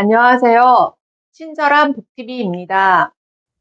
안녕하세요. 친절한 북TV입니다.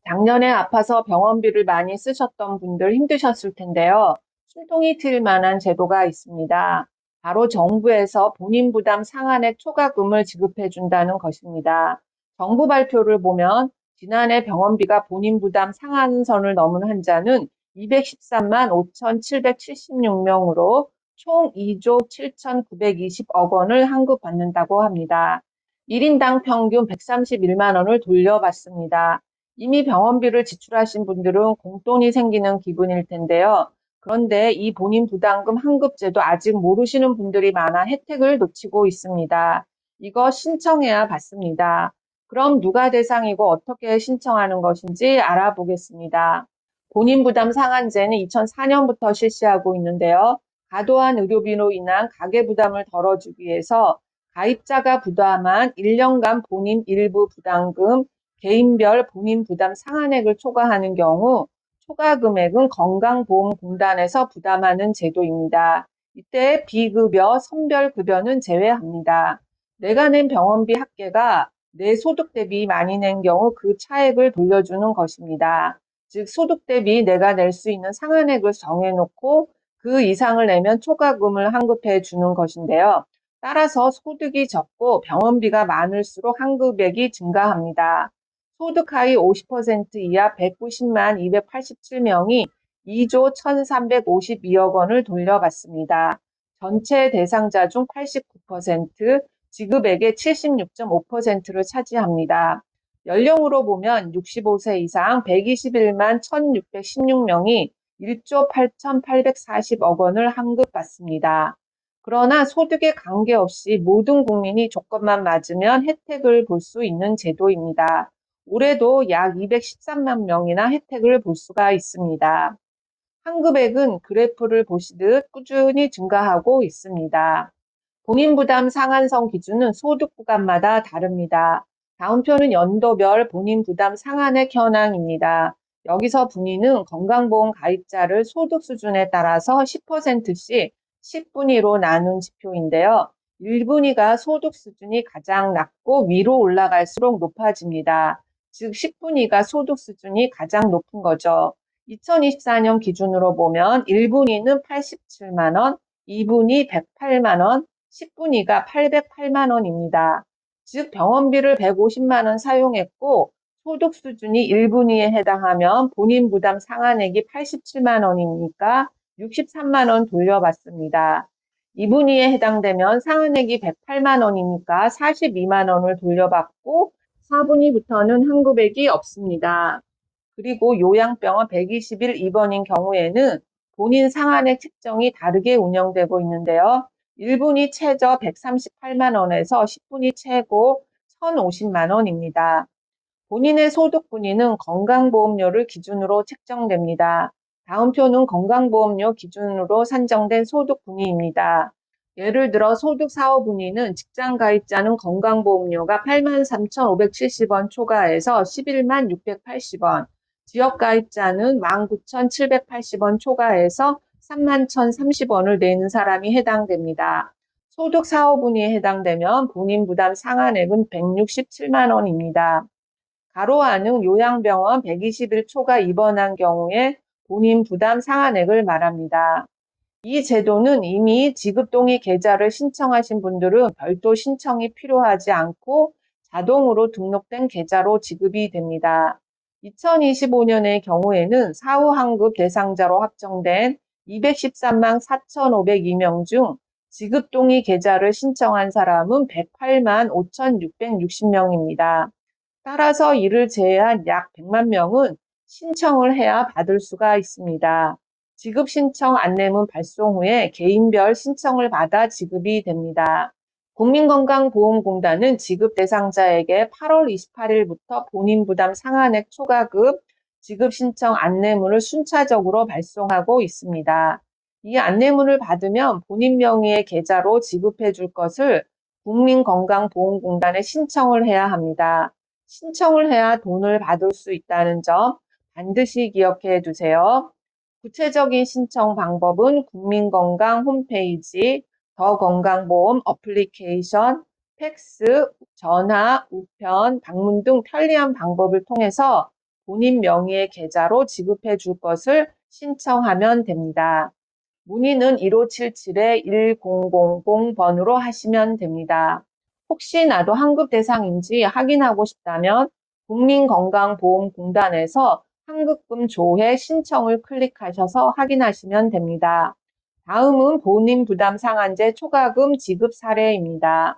작년에 아파서 병원비를 많이 쓰셨던 분들 힘드셨을 텐데요. 숨통이 트일 만한 제도가 있습니다. 바로 정부에서 본인 부담 상한액 초과금을 지급해 준다는 것입니다. 정부 발표를 보면 지난해 병원비가 본인 부담 상한선을 넘은 환자는 213만 5,776명으로 총 2조 7,920억 원을 환급받는다고 합니다. 1인당 평균 131만 원을 돌려받습니다. 이미 병원비를 지출하신 분들은 공돈이 생기는 기분일 텐데요. 그런데 이 본인 부담금 환급제도 아직 모르시는 분들이 많아 혜택을 놓치고 있습니다. 이거 신청해야 받습니다. 그럼 누가 대상이고 어떻게 신청하는 것인지 알아보겠습니다. 본인 부담 상한제는 2004년부터 실시하고 있는데요. 과도한 의료비로 인한 가계 부담을 덜어주기 위해서 가입자가 부담한 1년간 본인 일부 부담금, 개인별 본인 부담 상한액을 초과하는 경우 초과 금액은 건강보험공단에서 부담하는 제도입니다. 이때 비급여, 선별급여는 제외합니다. 내가 낸 병원비 합계가 내 소득 대비 많이 낸 경우 그 차액을 돌려주는 것입니다. 즉 소득 대비 내가 낼 수 있는 상한액을 정해놓고 그 이상을 내면 초과금을 환급해 주는 것인데요. 따라서 소득이 적고 병원비가 많을수록 환급액이 증가합니다. 소득 하위 50% 이하 190만 287명이 2조 1,352억 원을 돌려받습니다. 전체 대상자 중 89%, 지급액의 76.5%를 차지합니다. 연령으로 보면 65세 이상 121만 1,616명이 1조 8,840억 원을 환급받습니다. 그러나 소득에 관계없이 모든 국민이 조건만 맞으면 혜택을 볼 수 있는 제도입니다. 올해도 약 213만 명이나 혜택을 볼 수가 있습니다. 환급액은 그래프를 보시듯 꾸준히 증가하고 있습니다. 본인 부담 상한선 기준은 소득 구간마다 다릅니다. 다음 표는 연도별 본인 부담 상한액 현황입니다. 여기서 분위는 건강보험 가입자를 소득 수준에 따라서 10%씩 10분위로 나눈 지표인데요. 1분위가 소득 수준이 가장 낮고 위로 올라갈수록 높아집니다. 즉 10분위가 소득 수준이 가장 높은 거죠. 2024년 기준으로 보면 1분위는 87만 원, 2분위 108만 원, 10분위가 808만 원입니다. 즉 병원비를 150만 원 사용했고 소득 수준이 1분위에 해당하면 본인 부담 상한액이 87만 원이니까 63만 원 돌려받습니다. 2분위에 해당되면 상한액이 108만 원이니까 42만 원을 돌려받고 4분위부터는 환급액이 없습니다. 그리고 요양병원 120일 입원인 경우에는 본인 상한액 책정이 다르게 운영되고 있는데요. 1분위 최저 138만 원에서 10분위 최고 1,050만 원입니다. 본인의 소득 분위는 건강보험료를 기준으로 책정됩니다. 다음 표는 건강보험료 기준으로 산정된 소득 분위입니다. 예를 들어 소득 4호 분위는 직장 가입자는 건강보험료가 83,570원 초과해서 11만 680원, 지역 가입자는 19,780원 초과해서 3만 1,030원을 내는 사람이 해당됩니다. 소득 4호 분위에 해당되면 본인 부담 상한액은 167만 원입니다. 가로하는 요양병원 120일 초과 입원한 경우에 본인 부담 상한액을 말합니다. 이 제도는 이미 지급동의 계좌를 신청하신 분들은 별도 신청이 필요하지 않고 자동으로 등록된 계좌로 지급이 됩니다. 2025년의 경우에는 사후 환급 대상자로 확정된 213만 4,502명 중 지급동의 계좌를 신청한 사람은 108만 5,660명입니다. 따라서 이를 제외한 약 100만 명은 신청을 해야 받을 수가 있습니다. 지급 신청 안내문 발송 후에 개인별 신청을 받아 지급이 됩니다. 국민건강보험공단은 지급 대상자에게 8월 28일부터 본인 부담 상한액 초과급 지급 신청 안내문을 순차적으로 발송하고 있습니다. 이 안내문을 받으면 본인 명의의 계좌로 지급해 줄 것을 국민건강보험공단에 신청을 해야 합니다. 신청을 해야 돈을 받을 수 있다는 점 반드시 기억해 두세요. 구체적인 신청 방법은 국민건강 홈페이지, 더건강보험 어플리케이션, 팩스, 전화, 우편, 방문 등 편리한 방법을 통해서 본인 명의의 계좌로 지급해 줄 것을 신청하면 됩니다. 문의는 1577-1000번으로 하시면 됩니다. 혹시나도 환급 대상인지 확인하고 싶다면 국민건강보험공단에서 환급금 조회 신청을 클릭하셔서 확인하시면 됩니다. 다음은 본인 부담 상한제 초과금 지급 사례입니다.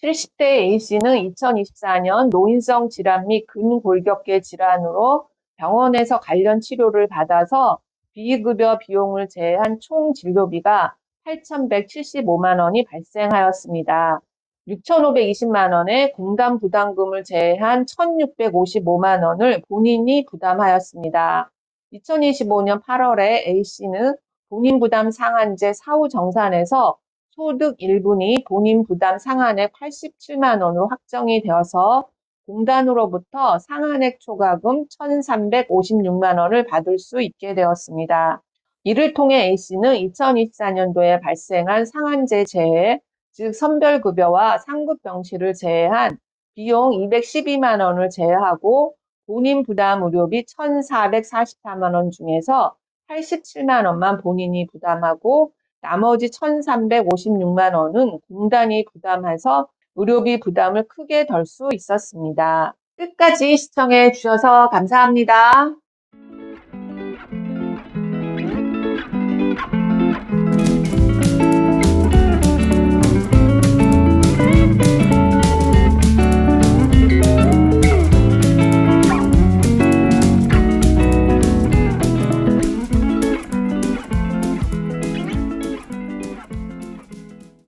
70대 A씨는 2024년 노인성 질환 및 근골격계 질환으로 병원에서 관련 치료를 받아서 비급여 비용을 제외한 총 진료비가 8,175만 원이 발생하였습니다. 6,520만 원의 공단 부담금을 제외한 1,655만 원을 본인이 부담하였습니다. 2025년 8월에 A씨는 본인 부담 상한제 사후 정산에서 소득 1분이 본인 부담 상한액 87만 원으로 확정이 되어서 공단으로부터 상한액 초과금 1,356만 원을 받을 수 있게 되었습니다. 이를 통해 A씨는 2024년도에 발생한 상한제 제외, 즉 선별급여와 상급병실을 제외한 비용 212만 원을 제외하고 본인 부담 의료비 1,444만 원 중에서 87만 원만 본인이 부담하고 나머지 1,356만 원은 공단이 부담해서 의료비 부담을 크게 덜 수 있었습니다. 끝까지 시청해 주셔서 감사합니다.